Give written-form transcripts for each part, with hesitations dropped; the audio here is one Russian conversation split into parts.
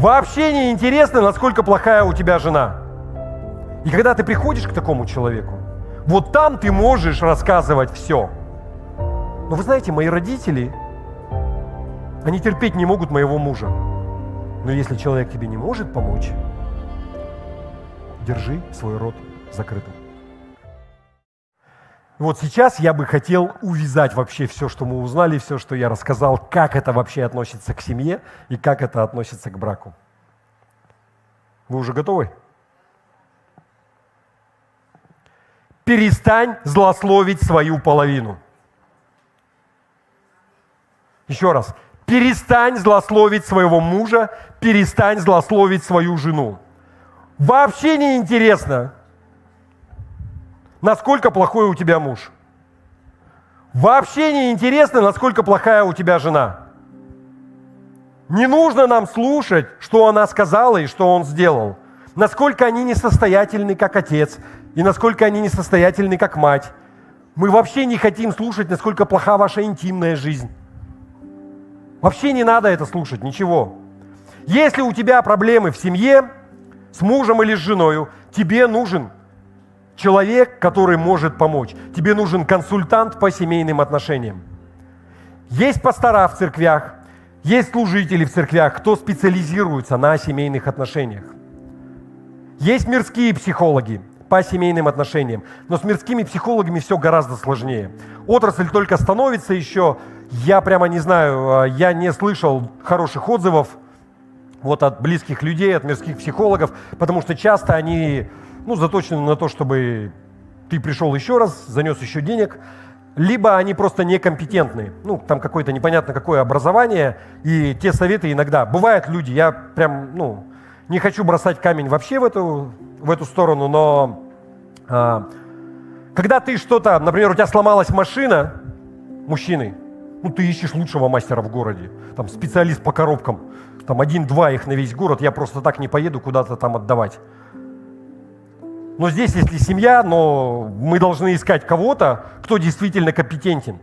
Вообще не интересно, насколько плохая у тебя жена. И когда ты приходишь к такому человеку, вот там ты можешь рассказывать все. Но вы знаете, мои родители, они терпеть не могут моего мужа. Но если человек тебе не может помочь, держи свой рот закрытым. Вот сейчас я бы хотел увязать вообще все, что мы узнали, все, что я рассказал, как это вообще относится к семье и как это относится к браку. Вы уже готовы? Перестань злословить свою половину. Еще раз. Перестань злословить своего мужа, перестань злословить свою жену. Вообще не интересно, насколько плохой у тебя муж. Вообще не интересно, насколько плохая у тебя жена. Не нужно нам слушать, что она сказала и что он сделал. Насколько они несостоятельны, как отец, и насколько они несостоятельны, как мать. Мы вообще не хотим слушать, насколько плоха ваша интимная жизнь. Вообще не надо это слушать, ничего. Если у тебя проблемы в семье, с мужем или с женой, тебе нужен человек, который может помочь. Тебе нужен консультант по семейным отношениям. Есть пастора в церквях, есть служители в церквях, кто специализируется на семейных отношениях. Есть мирские психологи по семейным отношениям, но с мирскими психологами все гораздо сложнее. Отрасль только становится еще, я прямо не знаю, я не слышал хороших отзывов вот от близких людей, от мирских психологов, потому что часто они заточены на то, чтобы ты пришел еще раз, занес еще денег, либо они просто некомпетентны, там какое-то непонятно какое образование, и те советы иногда. Бывают люди, я прям, не хочу бросать камень вообще в эту сторону, но когда ты что-то, например, у тебя сломалась машина, мужчины, ты ищешь лучшего мастера в городе, там специалист по коробкам, там 1-2 их на весь город, я просто так не поеду куда-то там отдавать. Но здесь, если семья, но мы должны искать кого-то, кто действительно компетентен.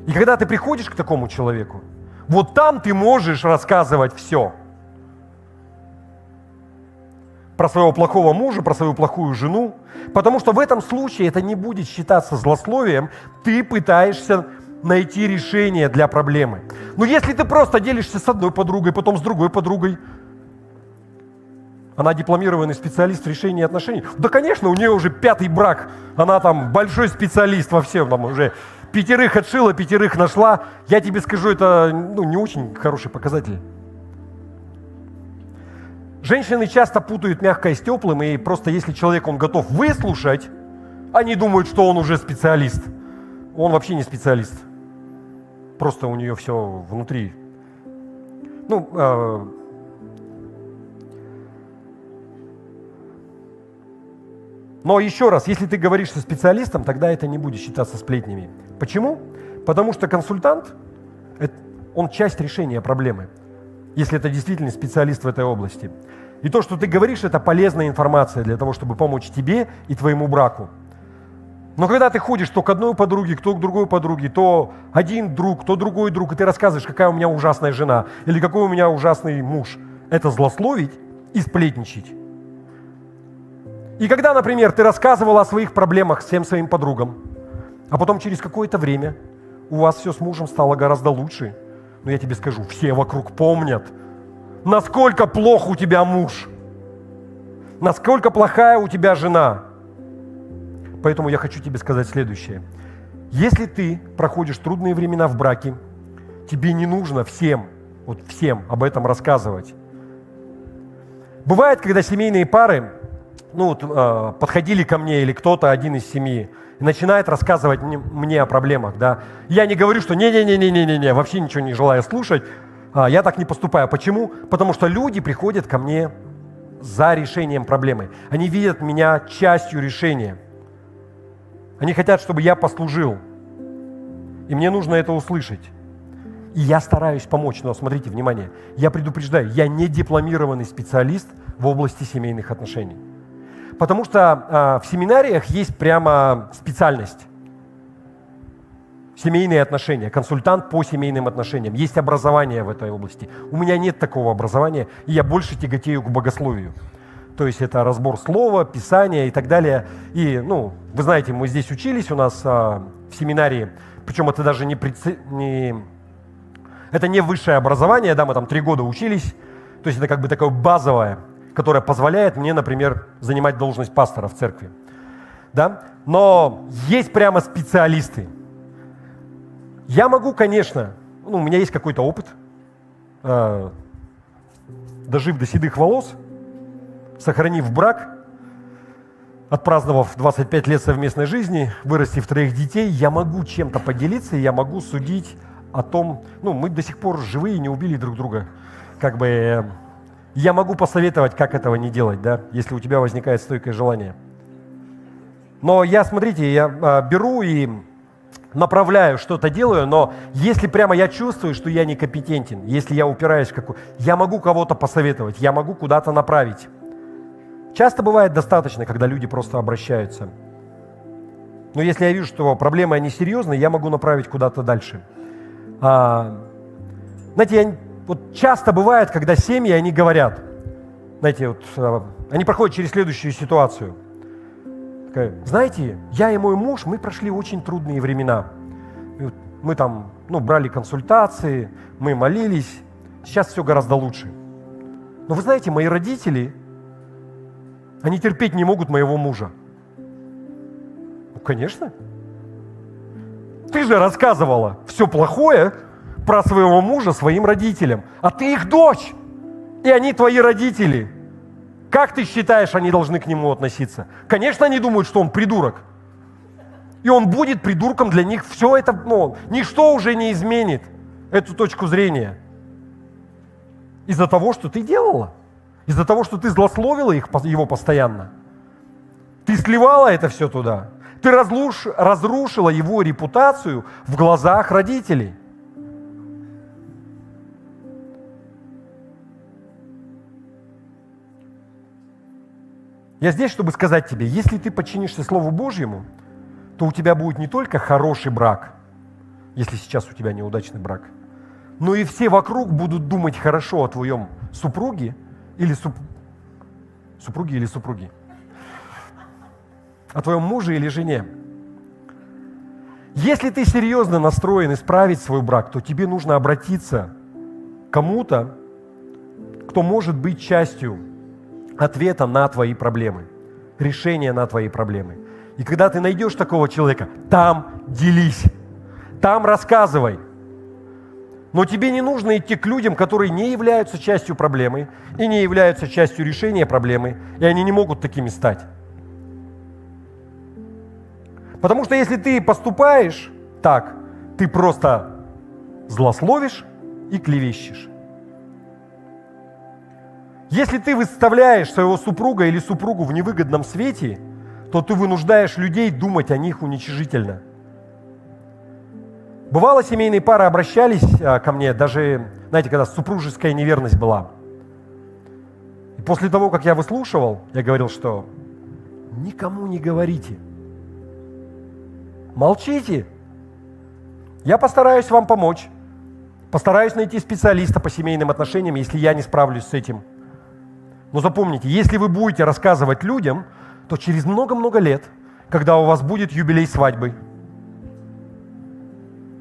И когда ты приходишь к такому человеку, вот там ты можешь рассказывать все. Про своего плохого мужа, про свою плохую жену. Потому что в этом случае это не будет считаться злословием. Ты пытаешься найти решение для проблемы. Но если ты просто делишься с одной подругой, потом с другой подругой, она дипломированный специалист в решении отношений. Да, конечно, у нее уже 5-й брак. Она там большой специалист во всем. Там уже 5 отшила, 5 нашла. Я тебе скажу, это не очень хороший показатель. Женщины часто путают мягкое с теплым, и просто если человек, он готов выслушать, они думают, что он уже специалист. Он вообще не специалист. Просто у нее все внутри. Но еще раз, если ты говоришь со специалистом, тогда это не будет считаться сплетнями. Почему? Потому что консультант, он часть решения проблемы, если это действительно специалист в этой области. И то, что ты говоришь, это полезная информация для того, чтобы помочь тебе и твоему браку. Но когда ты ходишь то к одной подруге, то к другой подруге, то один друг, то другой друг, и ты рассказываешь, какая у меня ужасная жена или какой у меня ужасный муж, это злословить и сплетничать. И когда, например, ты рассказывал о своих проблемах всем своим подругам, а потом через какое-то время у вас все с мужем стало гораздо лучше, но я тебе скажу, все вокруг помнят, насколько плох у тебя муж, насколько плохая у тебя жена. Поэтому я хочу тебе сказать следующее. Если ты проходишь трудные времена в браке, тебе не нужно всем об этом рассказывать. Бывает, когда семейные пары подходили ко мне или кто-то один из семьи и начинает рассказывать мне о проблемах, да. Я не говорю, что не, вообще ничего не желаю слушать. Я так не поступаю. Почему? Потому что люди приходят ко мне за решением проблемы. Они видят меня частью решения. Они хотят, чтобы я послужил. И мне нужно это услышать. И я стараюсь помочь. Но смотрите, внимание, я предупреждаю, я не дипломированный специалист в области семейных отношений. Потому что в семинариях есть прямо специальность. семейные отношения, консультант по семейным отношениям. Есть образование в этой области. У меня нет такого образования, и я больше тяготею к богословию. То есть это разбор слова, писания и так далее. И, вы знаете, мы здесь учились у нас в семинарии, причем это даже это не высшее образование, да, мы там 3 года учились. То есть это как бы такое базовое, которое позволяет мне, например, занимать должность пастора в церкви. Да? Но есть прямо специалисты. Я могу, конечно, у меня есть какой-то опыт, дожив до седых волос, сохранив брак, отпраздновав 25 лет совместной жизни, вырастив 3 детей, я могу чем-то поделиться, я могу судить о том, мы до сих пор живые, не убили друг друга. Я могу посоветовать, как этого не делать, да, если у тебя возникает стойкое желание. Но смотрите, я беру и направляю, что-то делаю, но если прямо я чувствую, что я некомпетентен, если я упираюсь в я могу кого-то посоветовать, я могу куда-то направить. Часто бывает достаточно, когда люди просто обращаются. Но если я вижу, что проблемы, они серьезные, я могу направить куда-то дальше. Знаете, часто бывает, когда семьи, они говорят, знаете, они проходят через следующую ситуацию. Знаете, я и мой муж, мы прошли очень трудные времена. Мы там, брали консультации, мы молились. Сейчас все гораздо лучше. Но вы знаете, мои родители, они терпеть не могут моего мужа. Конечно. Ты же рассказывала все плохое про своего мужа своим родителям, а ты их дочь, и они твои родители. Как ты считаешь, они должны к нему относиться? Конечно, они думают, что он придурок. И он будет придурком для них. Все это, ничто уже не изменит эту точку зрения. Из-за того, что ты делала. Из-за того, что ты злословила его постоянно. Ты сливала это все туда. Ты разрушила его репутацию в глазах родителей. Я здесь, чтобы сказать тебе, если ты подчинишься Слову Божьему, то у тебя будет не только хороший брак, если сейчас у тебя неудачный брак, но и все вокруг будут думать хорошо о твоем супруге или супруге, о твоем муже или жене. Если ты серьезно настроен исправить свой брак, то тебе нужно обратиться к кому-то, кто может быть частью ответа на твои проблемы, решения на твои проблемы. И когда ты найдешь такого человека, там делись, там рассказывай. Но тебе не нужно идти к людям, которые не являются частью проблемы и не являются частью решения проблемы, и они не могут такими стать. Потому что если ты поступаешь так, ты просто злословишь и клевещешь. Если ты выставляешь своего супруга или супругу в невыгодном свете, то ты вынуждаешь людей думать о них уничижительно. Бывало, семейные пары обращались ко мне, даже, знаете, когда супружеская неверность была. И после того, как я выслушивал, я говорил, что никому не говорите. Молчите. Я постараюсь вам помочь. Постараюсь найти специалиста по семейным отношениям, если я не справлюсь с этим. Но запомните, если вы будете рассказывать людям, то через много-много лет, когда у вас будет юбилей свадьбы,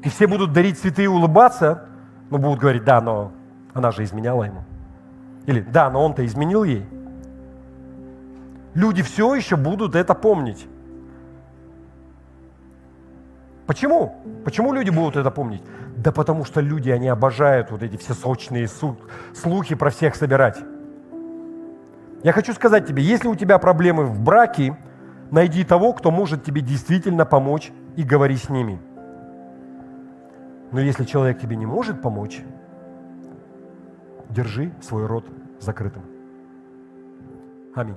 и все будут дарить цветы и улыбаться, но будут говорить, да, но она же изменяла ему. Или да, но он-то изменил ей. Люди все еще будут это помнить. Почему? Почему люди будут это помнить? Да потому что люди, они обожают вот эти все сочные слухи про всех собирать. Я хочу сказать тебе, если у тебя проблемы в браке, найди того, кто может тебе действительно помочь, и говори с ними. Но если человек тебе не может помочь, держи свой рот закрытым. Аминь.